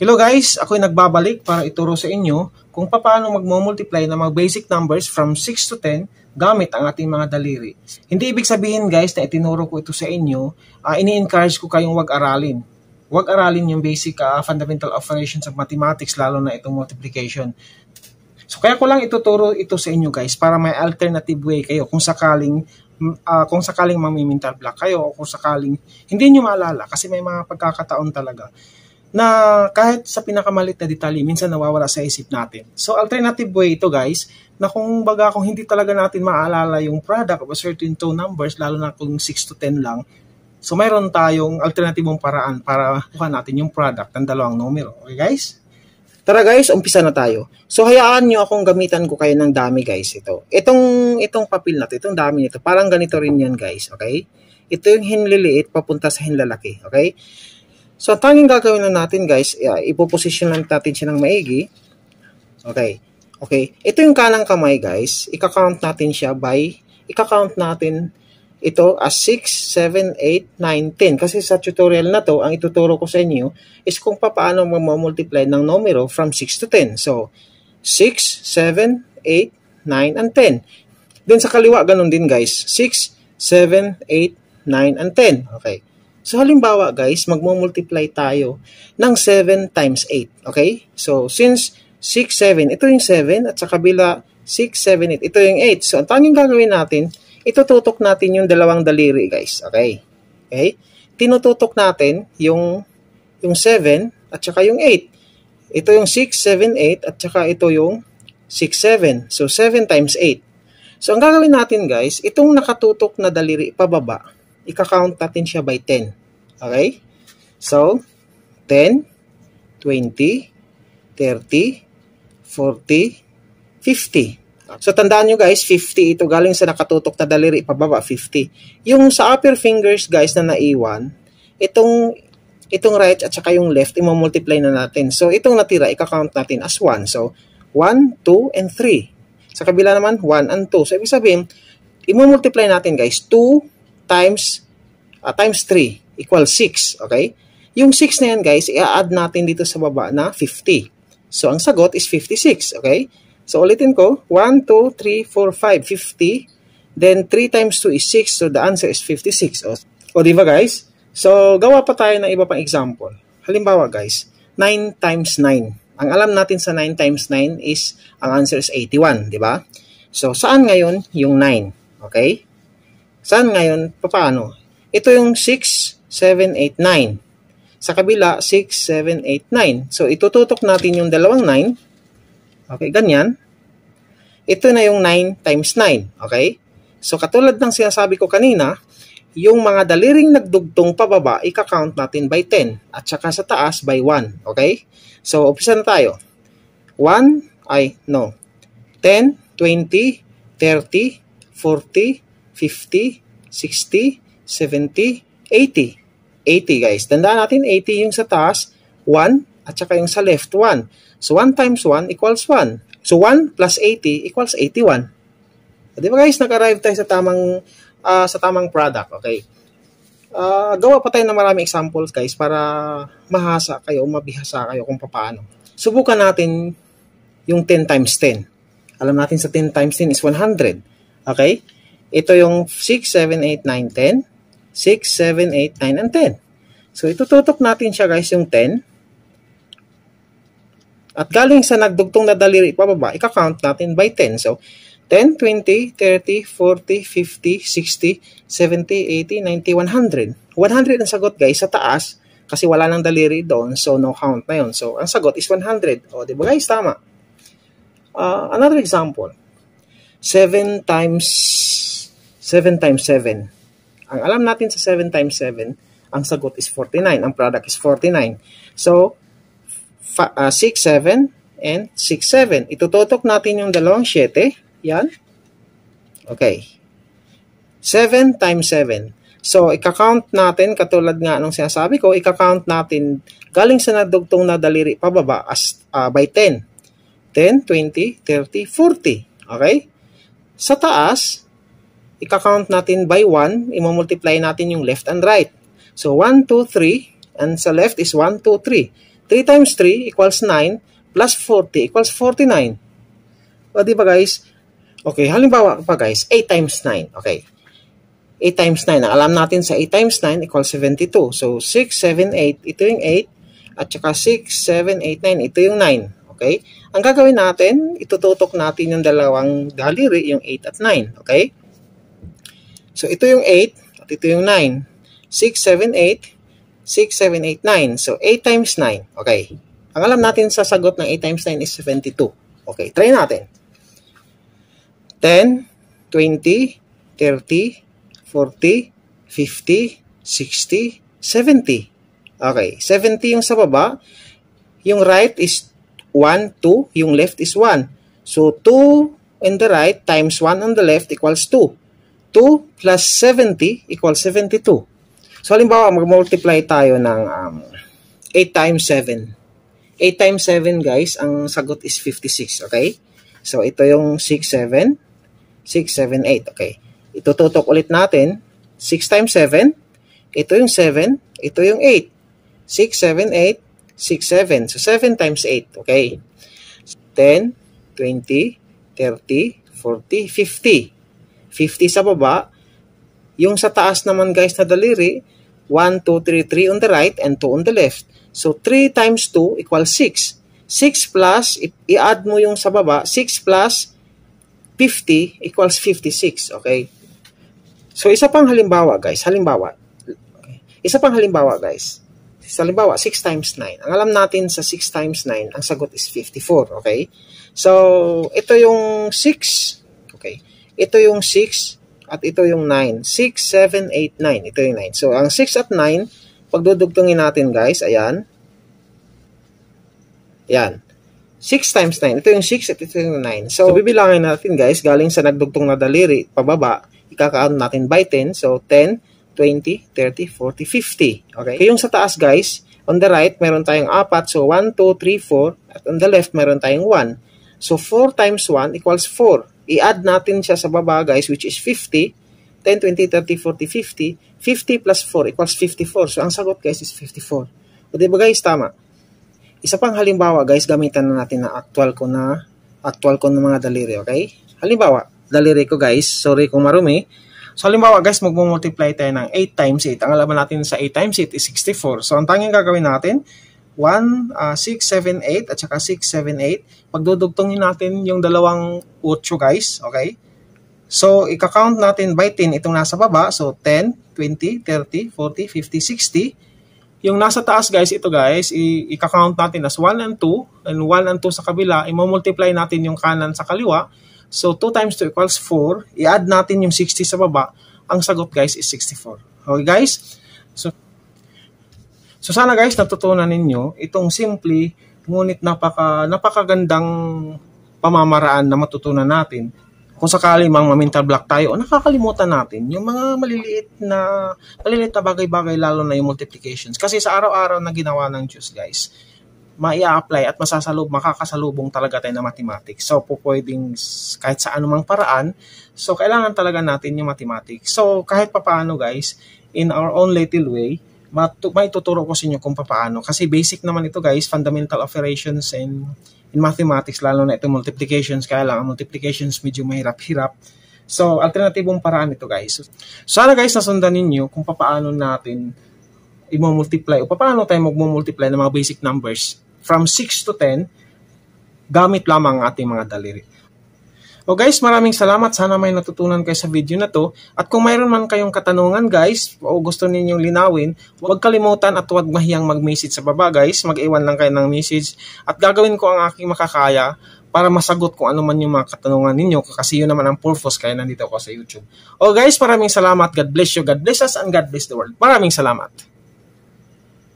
Hello guys, ako'y nagbabalik para ituro sa inyo kung paano magmo-multiply ng mga basic numbers from 6 to 10 gamit ang ating mga daliri. Hindi ibig sabihin guys na itinuro ko ito sa inyo, ini-encourage ko kayong wag aralin. Wag aralin yung basic fundamental operations of mathematics, lalo na itong multiplication. So kaya ko lang ituturo ito sa inyo guys para may alternative way kayo kung sakaling mamimental block kayo o kung sakaling hindi nyo maalala kasi may mga pagkakataon talaga na kahit sa pinakamalit na detalye, minsan nawawala sa isip natin. So, alternative way ito guys, na kung hindi talaga natin maalala yung product of a certain two numbers, lalo na kung 6 to 10 lang, so mayroon tayong alternatibong paraan para kuha natin yung product ng dalawang numero. Okay guys? Tara guys, umpisa na tayo. So, hayaan nyo akong gamitan ko kayo ng dami guys ito. Itong papel na ito, itong dami nito, parang ganito rin yan guys, okay? Ito yung hinliliit papunta sa hinlalaki, okay? So, tanging gagawin na natin guys, ipoposition lang natin siya ng maigi. Okay. Ito yung kanang kamay guys. Ika-count natin ito as 6, 7, 8, 9, 10. Kasi sa tutorial na to, ang ituturo ko sa inyo is kung paano mag-multiply ng numero from 6 to 10. So, 6, 7, 8, 9, and 10. Then sa kaliwa, ganun din guys. 6, 7, 8, 9, and 10. Okay. So, halimbawa guys, magmo-multiply tayo ng 7 times 8. Okay? So, since 6, 7, ito yung 7 at sa kabila 6, 7, 8, ito yung 8. So, ang tanging gagawin natin, itututok natin yung dalawang daliri guys. Okay? Tinututok natin yung 7 at saka yung 8. Ito yung 6, 7, 8 at saka ito yung 6, 7. So, 7 times 8. So, ang gagawin natin guys, itong nakatutok na daliri pababa, ika-count natin siya by 10. Okay? So, 10, 20, 30, 40, 50. So, tandaan nyo guys, 50 ito galing sa nakatutok na daliri pababa, 50. Yung sa upper fingers guys na naiwan, itong right at saka yung left, i-multiply na natin. So, itong natira, ika-count natin as 1. So, 1, 2, and 3. Sa kabila naman, 1 and 2. So, ibig sabihin, i-multiply natin guys, 2 times 3 equals 6, okay? Yung 6 na yan, guys, i-add natin dito sa baba na 50. So, ang sagot is 56, okay? So, ulitin ko, 1, 2, 3, 4, 5, 50. Then, 3 times 2 is 6, so the answer is 56. O diba, guys? So, gawa pa tayo ng iba pang example. Halimbawa, guys, 9 times 9. Ang alam natin sa 9 times 9 is, ang answer is 81, diba? So, saan ngayon yung 9? Okay? Saan ngayon? Paano? Ito yung 6, 7, 8, 9. Sa kabila, 6, 7, 8, 9. So, itututok natin yung dalawang 9. Okay, ganyan. Ito na yung 9 times 9. Okay? So, katulad ng sinasabi ko kanina, yung mga daliring nagdugtong pababa, ika-count natin by 10. At saka sa taas, by 1. Okay? So, umpisa na tayo. 10, 20, 30, 40, 50, 60, 70, 80. 80 guys. Tandaan natin, 80 yung sa taas, 1, at saka yung sa left, 1. So, 1 times 1 equals 1. So, 1 plus 80 equals 81. Di ba guys, nag-arrive tayo sa tamang product, okay? Gawa pa tayo ng maraming examples guys para mahasa kayo, mabihasa kayo kung paano. Subukan natin yung 10 times 10. Alam natin sa 10 times 10 is 100. Okay? Ito yung 6, 7, 8, 9, 10. 6, 7, 8, 9, and 10. So, itututok natin siya guys yung 10. At galing sa nagdugtong na daliri pababa, ika-count natin by 10. So, 10, 20, 30, 40, 50, 60, 70, 80, 90, 100. 100 ang sagot guys sa taas kasi wala nang daliri doon. So, no count na yun. So, ang sagot is 100. O, diba guys? Tama. Another example. 7 times 7. Ang alam natin sa 7 times 7, ang sagot is 49. Ang product is 49. So, 6, 7, and 6, 7. Itututok natin yung dalawang 7. Yan. Okay. 7 times 7. So, ika-count natin, katulad nga nung sinasabi ko, ika-count natin galing sa nadugtong na daliri pababa as by 10. 10, 20, 30, 40. Okay? Sa taas, ika-count natin by 1, i-multiply natin yung left and right. So, 1, 2, 3, and sa left is 1, 2, 3. 3 times 3 equals 9 plus 40 equals 49. O, di ba guys? Okay, halimbawa pa guys, 8 times 9. Okay. 8 times 9. Ang alam natin sa 8 times 9 equals 72. So, 6, 7, 8. Ito yung 8. At saka 6, 7, 8, 9. Ito yung 9. Okay? Ang gagawin natin, itututok natin yung dalawang daliri, yung 8 at 9. Okay? So, ito yung 8 at ito yung 9. 6, 7, 8. 6, 7, 8, 9. So, 8 times 9. Okay. Ang alam natin sa sagot ng 8 times 9 is 72. Okay. Try natin. 10, 20, 30, 40, 50, 60, 70. Okay. 70 yung sa baba. Yung right is 1, 2. Yung left is 1. So, 2 on the right times 1 on the left equals 2. 2 plus 70 equals 72. So, halimbawa, mag-multiply tayo ng 8 times 7. 8 times 7, guys, ang sagot is 56, okay? So, ito yung 6, 7. 6, 7, 8, okay? Itututok ulit natin. 6 times 7. Ito yung 7. Ito yung 8. 6, 7, 8. 6, 7. So, 7 times 8, okay? 10, 20, 30, 40, 50. 50 sa baba. Yung sa taas naman, guys, na daliri, 1, 2, 3, 3 on the right and 2 on the left. So, 3 times 2 equals 6. 6 plus, i-add mo yung sa baba, 6 plus 50 equals 56. Okay? So, isa pang halimbawa, guys. Halimbawa. Okay. Isa pang halimbawa, guys. Sa halimbawa, 6 times 9. Ang alam natin sa 6 times 9, ang sagot is 54. Okay? So, ito yung 6. Okay? Ito yung 6 at ito yung 9. 6, 7, 8, 9. Ito yung 9. So, ang 6 at 9, pagdudugtungin natin, guys, ayan. Ayan. 6 times 9. Ito yung 6 at ito yung 9. So, bibilangin natin, guys, galing sa nagdugtong na daliri, pababa, ikakaano natin by 10. So, 10, 20, 30, 40, 50. Okay? Kaya yung sa taas, guys, on the right, meron tayong 4. So, 1, 2, 3, 4. At on the left, meron tayong 1. So, 4 times 1 equals 4. I-add natin siya sa baba, guys, which is 50. 10, 20, 30, 40, 50. 50 plus 4 equals 54. So, ang sagot, guys, is 54. O, diba, guys? Tama. Isa pang halimbawa, guys, gamitan na natin na actual ko ng mga daliri, okay? Halimbawa, daliri ko, guys. Sorry kung marumi. So, halimbawa, guys, magmumultiply tayo ng 8 times 8. Ang alaman natin sa 8 times 8 is 64. So, ang tanging gagawin natin, 1, 6, 7, 8, at saka 6, 7, 8. Pagdudugtungin natin yung dalawang 8, guys, okay? So, ika-count natin by 10 itong nasa baba. So, 10, 20, 30, 40, 50, 60. Yung nasa taas, guys, ito, guys, ika-count natin as 1 and 2. And 1 and 2 sa kabila, i-multiply natin yung kanan sa kaliwa. So, 2 times 2 equals 4. I-add natin yung 60 sa baba. Ang sagot, guys, is 64. Okay, guys? So sana, guys, natutunan ninyo itong simple, ngunit napakagandang pamamaraan na matutunan natin. Kung sakali mang ma-mental block tayo o nakakalimutan natin yung mga maliliit na bagay-bagay, lalo na yung multiplications. Kasi sa araw-araw na ginawa ng Diyos, guys, maia-apply at makakasalubong talaga tayo na mathematics. So, pwedeng kahit sa anumang paraan. So, kailangan talaga natin yung mathematics. So, kahit papaano, guys, in our own little way, maituturo ko sa inyo kung papaano. Kasi basic naman ito, guys, fundamental operations in mathematics, lalo na itong multiplications. Kaya lang, ang multiplications medyo mahirap-hirap. So, alternatibong paraan ito, guys. Sana, guys, nasundan ninyo kung papaano natin i-multiply o paano tayo mag-multiply ng mga basic numbers from 6 to 10 gamit lamang ang ating mga daliri. O guys, maraming salamat. Sana may natutunan kayo sa video na to. At kung mayroon man kayong katanungan, guys, o gusto ninyong linawin, huwag kalimutan at huwag mahiyang mag-message sa baba, guys. Mag-iwan lang kayo ng message. At gagawin ko ang aking makakaya para masagot kung ano man yung mga katanungan ninyo. Kasi yun naman ang purpose kaya nandito ako sa YouTube. O guys, maraming salamat. God bless you. God bless us and God bless the world. Maraming salamat.